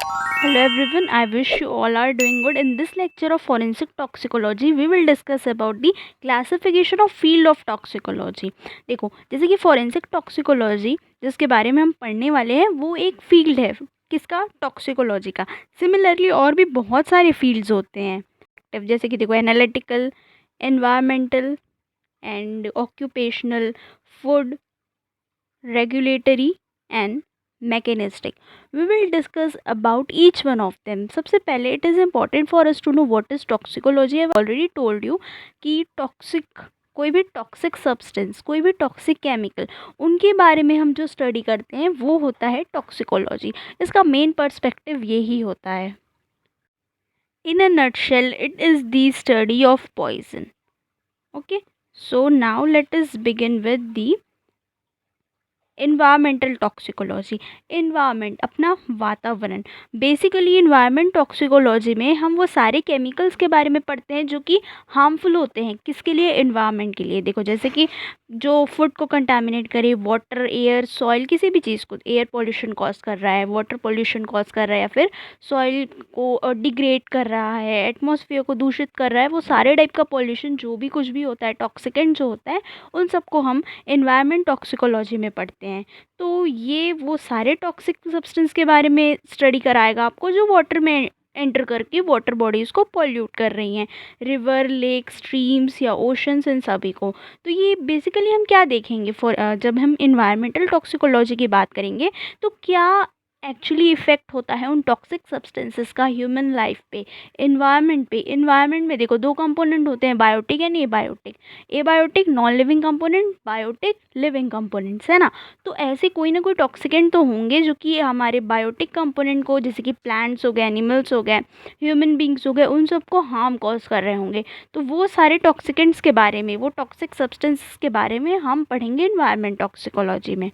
Hello everyone, I wish you all are doing good. In this lecture of forensic toxicology, we will discuss about the classification of field of toxicology. देखो, जैसे कि forensic toxicology जिसके बारे में हम पढ़ने वाले हैं वो एक फील्ड है किसका, टॉक्सिकोलॉजी का. सिमिलरली और भी बहुत सारे फील्ड्स होते हैं, जैसे कि देखो analytical, environmental and occupational, food, regulatory and mechanistic. We will discuss about each one of them. सबसे पहले it is important for us to know what is toxicology. I have already told you कि toxic, कोई भी toxic substance, कोई भी toxic chemical, उनके बारे में हम जो स्टडी करते हैं वो होता है टॉक्सिकोलॉजी. इसका मेन पर्सपेक्टिव यही होता है. In a nutshell, it is the study of poison. Okay, so now let us begin with the environmental toxicology. Environment अपना वातावरण. बेसिकली इन्वायरमेंट टॉक्सिकोलॉजी में हम वो सारे केमिकल्स के बारे में पढ़ते हैं जो कि हार्मफुल होते हैं किसके लिए, इन्वायरमेंट के लिए. देखो जैसे कि जो फूड को कंटामिनेट करे, वाटर, एयर, सॉइल, किसी भी चीज़ को एयर पोल्यूशन कॉज कर रहा है, वाटर पोल्यूशन कॉज कर रहा है, या फिर सॉइल को डिग्रेड कर रहा है, एटमॉस्फेयर को दूषित कर रहा है, वो सारे टाइप का पोल्यूशन जो भी कुछ भी होता है, टॉक्सिकेंट जो होता है, उन सबको हम इन्वायरमेंट टॉक्सिकोलॉजी में पढ़ते हैं. तो ये वो सारे टॉक्सिक सब्सटेंस के बारे में स्टडी कराएगा आपको जो वाटर में एंटर करके वाटर बॉडीज़ को पॉल्यूट कर रही हैं, रिवर, लेक, स्ट्रीम्स या ओशंस, इन सभी को. तो ये बेसिकली हम क्या देखेंगे जब हम इन्वायरमेंटल टॉक्सिकोलॉजी की बात करेंगे तो क्या एक्चुअली इफ़ेक्ट होता है उन टॉक्सिक सब्सटेंसेस का ह्यूमन लाइफ पे, इन्वायरमेंट पे. इन्वायरमेंट में देखो दो कंपोनेंट होते हैं, biotic and abiotic. Abiotic non living component, biotic living components, है ना. तो ऐसे कोई ना कोई टॉक्सिकेंट तो होंगे जो कि हमारे बायोटिक कंपोनेंट को, जैसे कि प्लांट्स हो गए, एनिमल्स हो गए, ह्यूमन बींग्स हो गए, उन सबको हार्म कॉज कर रहे होंगे. तो वो सारे टॉक्सिकेंट्स के बारे में, वो टॉक्सिक सब्सटेंसेस के बारे में हम पढ़ेंगे इन्वायरमेंट टॉक्सिकोलॉजी में.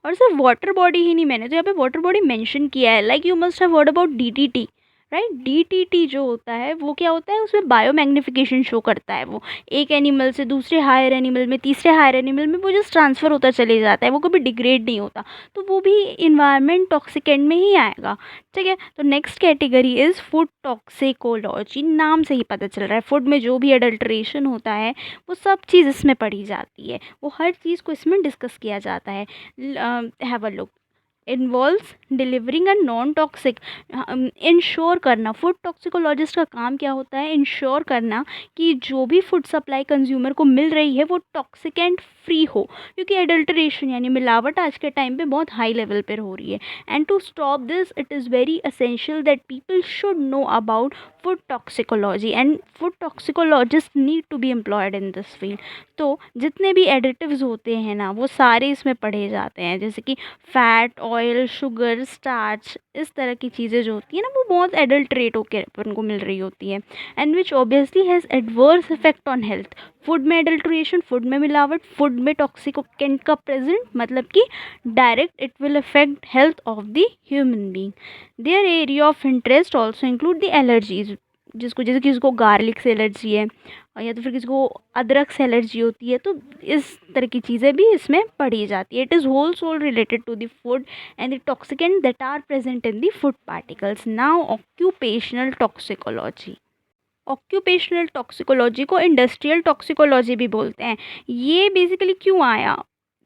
और सिर्फ वाटर बॉडी ही नहीं, मैंने तो यहाँ पे वाटर बॉडी मेंशन किया है. Like you must have heard about DTT, right. DTT जो होता है वो क्या होता है, उसमें बायो मैग्निफिकेशन शो करता है. वो एक एनिमल से दूसरे हायर एनिमल में, तीसरे हायर एनिमल में वो जस्ट ट्रांसफ़र होता चले जाता है, वो कभी डिग्रेड नहीं होता. तो वो भी इन्वायरमेंट टॉक्सिकेंट में ही आएगा. ठीक है. तो next category is food toxicology. नाम से ही पता चल रहा है फूड में जो भी एडल्ट्रेशन होता है वो सब चीज़ इसमें पढ़ी जाती है, वो हर चीज़ को इसमें डिस्कस किया जाता है. Have a look. Involves delivering a non toxic, ensure करना. फूड टॉक्सिकोलॉजिस्ट का काम क्या होता है, इंश्योर करना कि जो भी फूड सप्लाई कंज्यूमर को मिल रही है वो टॉक्सिकेंट फ्री हो, क्योंकि एडल्ट्रेशन यानी मिलावट आज के टाइम पे बहुत हाई लेवल पर हो रही है. And to stop this it is very essential that people should know about food toxicology and food toxicologist need to be employed in this field. तो जितने भी एडिटिव्स होते हैं ना वो सारे इसमें पढ़े जाते हैं, जैसे कि फैट, ऑयल, शुगर, स्टार्च, इस तरह की चीज़ें जो होती हैं ना वो बहुत एडल्ट्रेट होकर अपन को मिल रही होती है, and which obviously has adverse effect on health. Food में एडल्ट्रेशन, फूड में मिलावट, फूड में टॉक्सिकेंट का प्रेजेंट, मतलब कि direct it will affect health of the human being. Their area of interest also include the allergies. जिसको, जैसे किसी को गार्लिक से एलर्जी है या तो फिर किसी को अदरक से एलर्जी होती है, तो इस तरह की चीज़ें भी इसमें पढ़ी जाती है. It is whole sole related to the food and the toxicant that are present in the food particles. Now occupational toxicology. Occupational toxicology को इंडस्ट्रियल टॉक्सिकोलॉजी भी बोलते हैं. ये बेसिकली क्यों आया,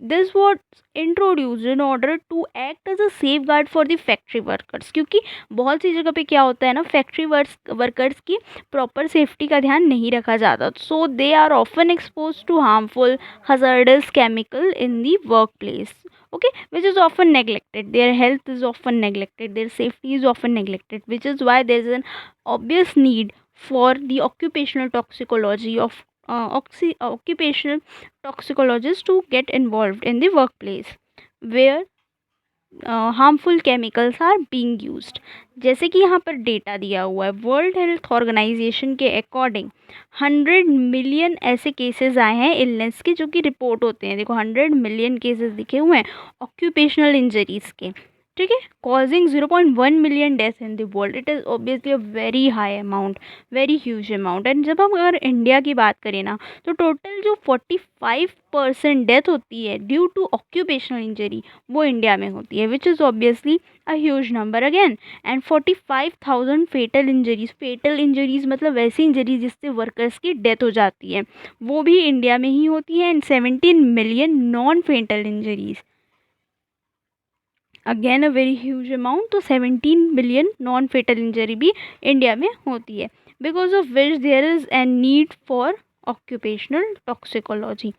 this was introduced in order to act as a safe guard for the factory workers. क्योंकि बहुत सी जगह पे क्या होता है ना, फैक्ट्री वर्कर्स की प्रॉपर सेफ्टी का ध्यान नहीं रखा जाता, so they are often exposed to harmful hazardous chemical in the workplace, okay, which is often neglected. Their health is often neglected, their safety is often neglected, which is why there is an obvious need for the occupational toxicology of occupational toxicologists to get involved in the workplace where harmful chemicals are being used. जैसे कि यहाँ पर data दिया हुआ है, world health organization के according 100 million ऐसे cases आए हैं इलनेस के जो कि रिपोर्ट होते हैं. देखो 100 मिलियन केसेस दिखे हुए हैं ऑक्यूपेशनल इंजरीज़ के. ठीक है, causing 0.1 million death in the world. It is obviously a very high amount, very huge amount. And जब हम अगर इंडिया की बात करें ना, तो टोटल जो 45% डेथ होती है ड्यू टू ऑक्यूपेशनल इंजरी, वो इंडिया में होती है, which is obviously a huge number again. And 45,000 fatal injuries मतलब वैसी इंजरीज जिससे वर्कर्स की डेथ हो जाती है, वो भी इंडिया में ही होती है। And 17 million non fatal injuries, again a very huge amount. तो 17 बिलियन नॉन फेटल इंजरी भी इंडिया में होती है, because of which there is an need for occupational toxicology.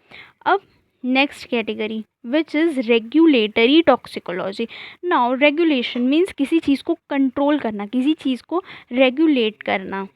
अब next category which is regulatory toxicology. Now regulation means किसी चीज़ को control करना, किसी चीज़ को रेगुलेट करना।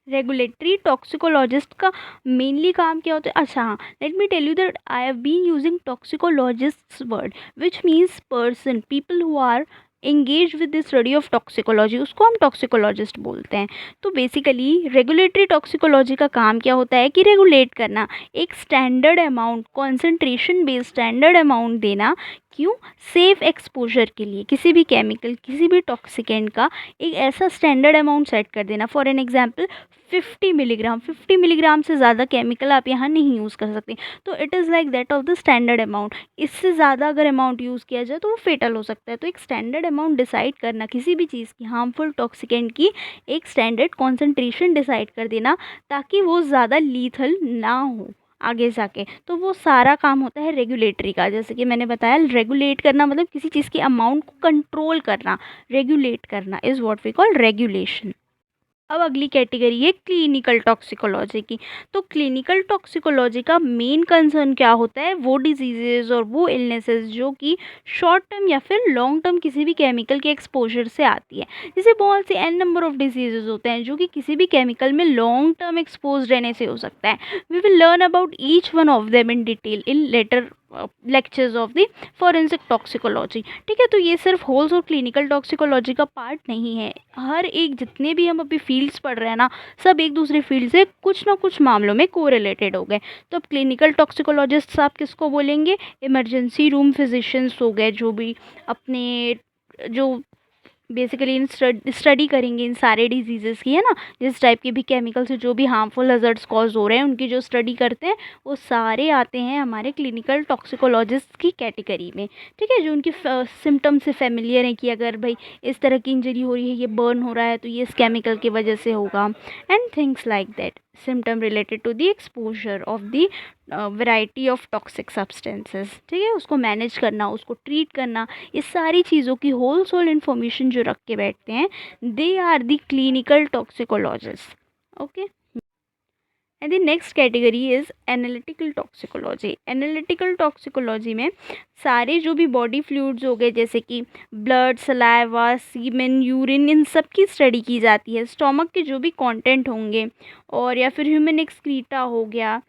रेगुलेटरी टॉक्सिकोलॉजिस्ट का मेनली काम क्या होता है? अच्छा हाँ, let me tell you that I have been using toxicologist word which means person, people who are engaged with the study of toxicology, उसको हम टॉक्सिकोलॉजिस्ट बोलते हैं। तो बेसिकली रेगुलेटरी टॉक्सिकोलॉजी का काम क्या होता है कि रेगुलेट करना, एक standard amount, concentration based standard amount देना। क्यों? सेफ एक्सपोजर के लिए, किसी भी केमिकल, किसी भी टॉक्सिकेंट का एक ऐसा स्टैंडर्ड अमाउंट सेट कर देना। For an example 50 milligram, 50 milligram से ज़्यादा केमिकल आप यहाँ नहीं यूज़ कर सकते। तो it is like that of the standard amount. इससे ज़्यादा अगर अमाउंट यूज़ किया जाए तो वो फेटल हो सकता है। तो एक स्टैंडर्ड अमाउंट डिसाइड करना, किसी भी चीज़ की, हार्मफुल टॉक्सिकेंट की एक स्टैंडर्ड कॉन्सेंट्रेशन डिसाइड कर देना, ताकि वो ज़्यादा लीथल ना हो आगे जाके। तो वो सारा काम होता है रेगुलेटरी का। जैसे कि मैंने बताया, रेगुलेट करना मतलब किसी चीज़ की अमाउंट को कंट्रोल करना, रेगुलेट करना is what we call regulation. अब अगली कैटेगरी है क्लिनिकल टॉक्सिकोलॉजी की। तो क्लिनिकल टॉक्सिकोलॉजी का मेन कंसर्न क्या होता है? वो डिजीजेज और वो इलनेसेस जो कि शॉर्ट टर्म या फिर लॉन्ग टर्म किसी भी केमिकल के एक्सपोजर से आती है। जैसे बहुत से एन नंबर ऑफ डिजीजेज होते हैं जो कि किसी भी केमिकल में लॉन्ग टर्म एक्सपोज रहने से हो सकता है। We will learn about each one of them in detail in later lectures of the forensic toxicology. ठीक है, तो ये सिर्फ होल्स और क्लिनिकल टॉक्सिकोलॉजी का पार्ट नहीं है। हर एक, जितने भी हम अभी फील्ड्स पढ़ रहे हैं ना, सब एक दूसरे फील्ड से कुछ ना कुछ मामलों में कोरिलेटेड हो गए। तो अब क्लिनिकल टॉक्सिकोलॉजिस्ट आप किसको बोलेंगे? इमरजेंसी रूम फिजिशियंस हो गए, जो भी अपने जो बेसिकली इन स्टडी करेंगे इन सारे डिजीज़ेस की, है ना, जिस टाइप के भी केमिकल से जो भी हार्मफुल हज़ार्ड्स कॉज हो रहे हैं, उनकी जो स्टडी करते हैं, वो सारे आते हैं हमारे क्लिनिकल टॉक्सिकोलॉजिस्ट की कैटेगरी में। ठीक है, जो उनकी सिम्टम से फेमिलियर हैं कि अगर भाई इस तरह की इंजरी हो रही है, ये बर्न हो रहा है, तो ये इस केमिकल की वजह से होगा, and things like that. Symptom related to the exposure of the variety of toxic substances. ठीक है, उसको मैनेज करना, उसको ट्रीट करना, इस सारी चीज़ों की होल सोल इन्फॉर्मेशन जो रख के बैठते हैं, they are the clinical toxicologist. Okay, and the next category is analytical toxicology. Analytical toxicology में सारे जो भी बॉडी फ्लूइड्स हो गए, जैसे कि ब्लड, सलाइवा, सीमेन, यूरिन, इन सब की स्टडी की जाती है। स्टोमक के जो भी कंटेंट होंगे, और या फिर ह्यूमन एक्सक्रीटा हो गया,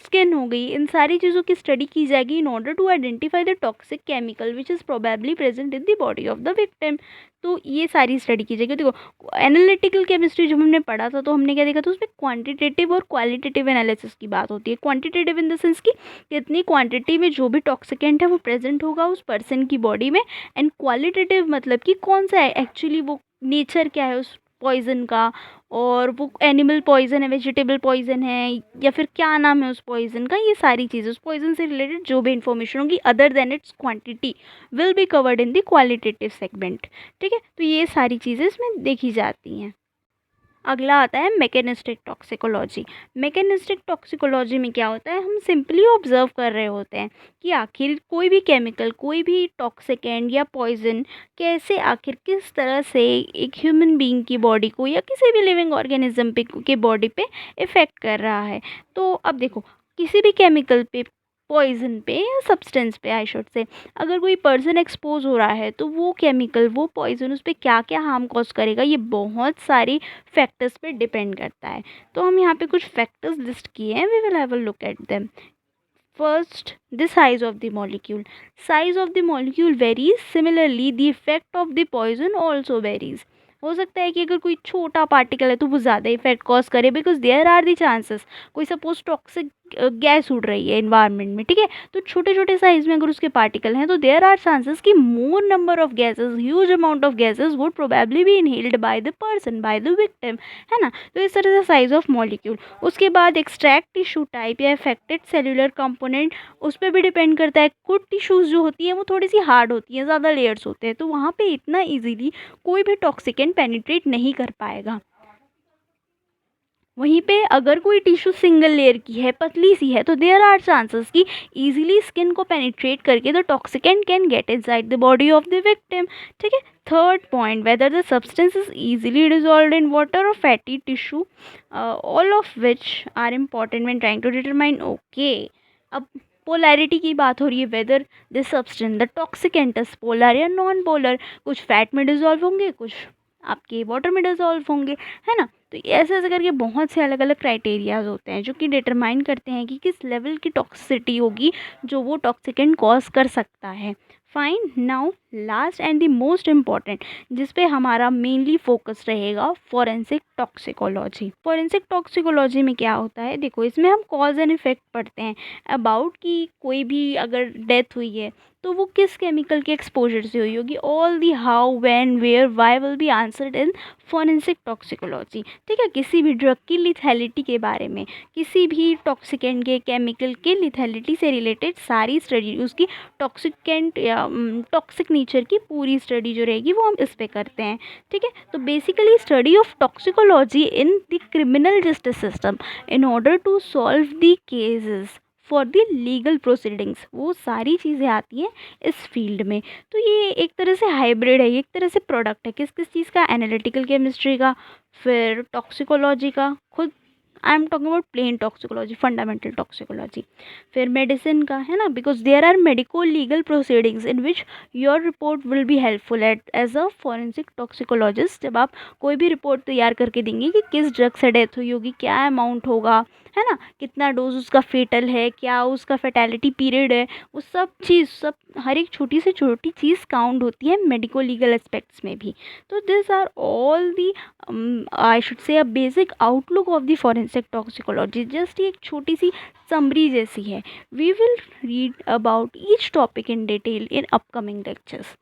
स्किन हो गई, इन सारी चीज़ों की स्टडी की जाएगी in order to identify the toxic chemical which is probably present in the body of the victim. तो ये सारी स्टडी की जाएगी। देखो, एनालिटिकल केमिस्ट्री जब हमने पढ़ा था तो हमने क्या देखा था, उसमें क्वांटिटेटिव और क्वालिटेटिव एनालिसिस की बात होती है। क्वांटिटेटिव इन द सेंस कि कितनी क्वांटिटी में जो भी टॉक्सिकेंट है वो प्रेजेंट होगा उस पर्सन की बॉडी में, एंड क्वालिटेटिव मतलब कि कौन सा है एक्चुअली, वो नेचर क्या है उस पॉइजन का, और वो एनिमल पॉइजन है, वेजिटेबल पॉइजन है, या फिर क्या नाम है उस पॉइजन का। ये सारी चीज़ें उस पॉइजन से रिलेटेड जो भी इन्फॉर्मेशन होगी other than it's quantity will be covered in the qualitative segment. ठीक है, तो ये सारी चीज़ें इसमें देखी जाती हैं। अगला आता है मैकेनिस्टिक टॉक्सिकोलॉजी। मैकेनिस्टिक टॉक्सिकोलॉजी में क्या होता है, हम सिंपली ऑब्जर्व कर रहे होते हैं कि आखिर कोई भी केमिकल, कोई भी टॉक्सिकेंट या पॉइजन कैसे, आखिर किस तरह से एक ह्यूमन बीइंग की बॉडी को या किसी भी लिविंग ऑर्गेनिज्म पे के बॉडी पे इफ़ेक्ट कर रहा है। तो अब देखो, किसी भी केमिकल पे, पॉइजन पे या सब्सटेंस पे आई शुड से, अगर कोई पर्सन एक्सपोज हो रहा है तो वो केमिकल, वो पॉइजन उस पर क्या क्या हार्म कॉज करेगा, ये बहुत सारी फैक्टर्स पे डिपेंड करता है। तो हम यहाँ पे कुछ फैक्टर्स लिस्ट किए हैं, we will have a look at them. First, the size of the molecule. Size of the molecule varies, similarly the effect of the poison also varies. हो सकता है कि अगर कोई छोटा पार्टिकल है तो वो ज़्यादा इफेक्ट कॉज करे, because there are the chances, कोई सपोज टॉक्सिक गैस उड़ रही है इन्वायरमेंट में, ठीक है, तो छोटे छोटे साइज में अगर उसके पार्टिकल हैं तो देयर आर चांसेस कि मोर number of gases, huge amount of gases would probably be inhaled by the person, by the victim, है ना। तो इस तरह से साइज ऑफ मॉलिक्यूल। उसके बाद एक्सट्रैक्ट टिश्यू टाइप या अफेक्टेड सेल्यूलर कंपोनेंट, उस पर भी डिपेंड करता है। कुछ टिश्यूज़ जो होती हैं वो थोड़ी सी हार्ड होती हैं, ज़्यादा लेयर्स होते हैं, तो वहाँ पे इतना ईजीली कोई भी टॉक्सिकेंट पेनिट्रेट नहीं कर पाएगा। वहीं पे अगर कोई टिश्यू सिंगल लेयर की है, पतली सी है, तो देयर आर चांसेस कि इजीली स्किन को पेनिट्रेट करके the toxicant can get inside the body of the victim, ठीक है। Third point, whether the substance is easily dissolved in water और fatty tissue, all of which are important when trying to determine. Okay, अब polarity की बात हो रही है, whether this substance the toxicant is polar या नॉन पोलर, कुछ fat में डिजॉल्व होंगे, कुछ आपके वाटर में डिजॉल्व होंगे, है ना। तो ऐसे ऐसे करके बहुत से अलग अलग क्राइटेरियाज होते हैं जो कि डिटरमाइन करते हैं कि किस लेवल की टॉक्सिसिटी होगी जो वो टॉक्सिकेंट कॉज कर सकता है। Fine, now last and the most important, जिस पे हमारा मेनली फोकस रहेगा, फॉरेंसिक टॉक्सिकोलॉजी। फॉरेंसिक टॉक्सिकोलॉजी में क्या होता है, देखो इसमें हम कॉज एंड इफेक्ट पढ़ते हैं अबाउट कि कोई भी अगर डेथ हुई है तो वो किस केमिकल के एक्सपोजर से हुई होगी। All the how, when, where, why will be answered in forensic toxicology, ठीक है। किसी भी ड्रग की लिथैलिटी के बारे में, किसी भी टॉक्सिकेंट के केमिकल के लिथैलिटी से रिलेटेड सारी स्टडी, उसकी टॉक्सिकेंट या टॉक्सिक नेचर की पूरी स्टडी जो रहेगी वो हम इस पे करते हैं, ठीक है। तो basically study of toxicology in the criminal justice system in order to solve the cases for the legal proceedings, वो सारी चीज़ें आती हैं इस फील्ड में। तो ये एक तरह से हाइब्रिड है, ये एक तरह से प्रोडक्ट है किस किस चीज़ का, एनालिटिकल केमिस्ट्री का, फिर टॉक्सिकोलॉजी का, खुद I am talking about plain toxicology, fundamental toxicology, फिर मेडिसिन का, है ना, because there are medico legal proceedings in which your report will be helpful at as a forensic toxicologist. जब आप कोई भी रिपोर्ट तैयार करके देंगे कि किस ड्रग से डेथ हुई होगी, क्या अमाउंट होगा, है ना, कितना डोज उसका फेटल है, क्या उसका फेटैलिटी पीरियड है, वो सब चीज़, सब हर एक छोटी से छोटी चीज़ काउंट होती है मेडिको लीगल एस्पेक्ट्स में भी। तो this are all the I should say a basic outlook of the forensic toxicology, just एक छोटी सी समरी जैसी है। We will read about each topic in detail in upcoming lectures.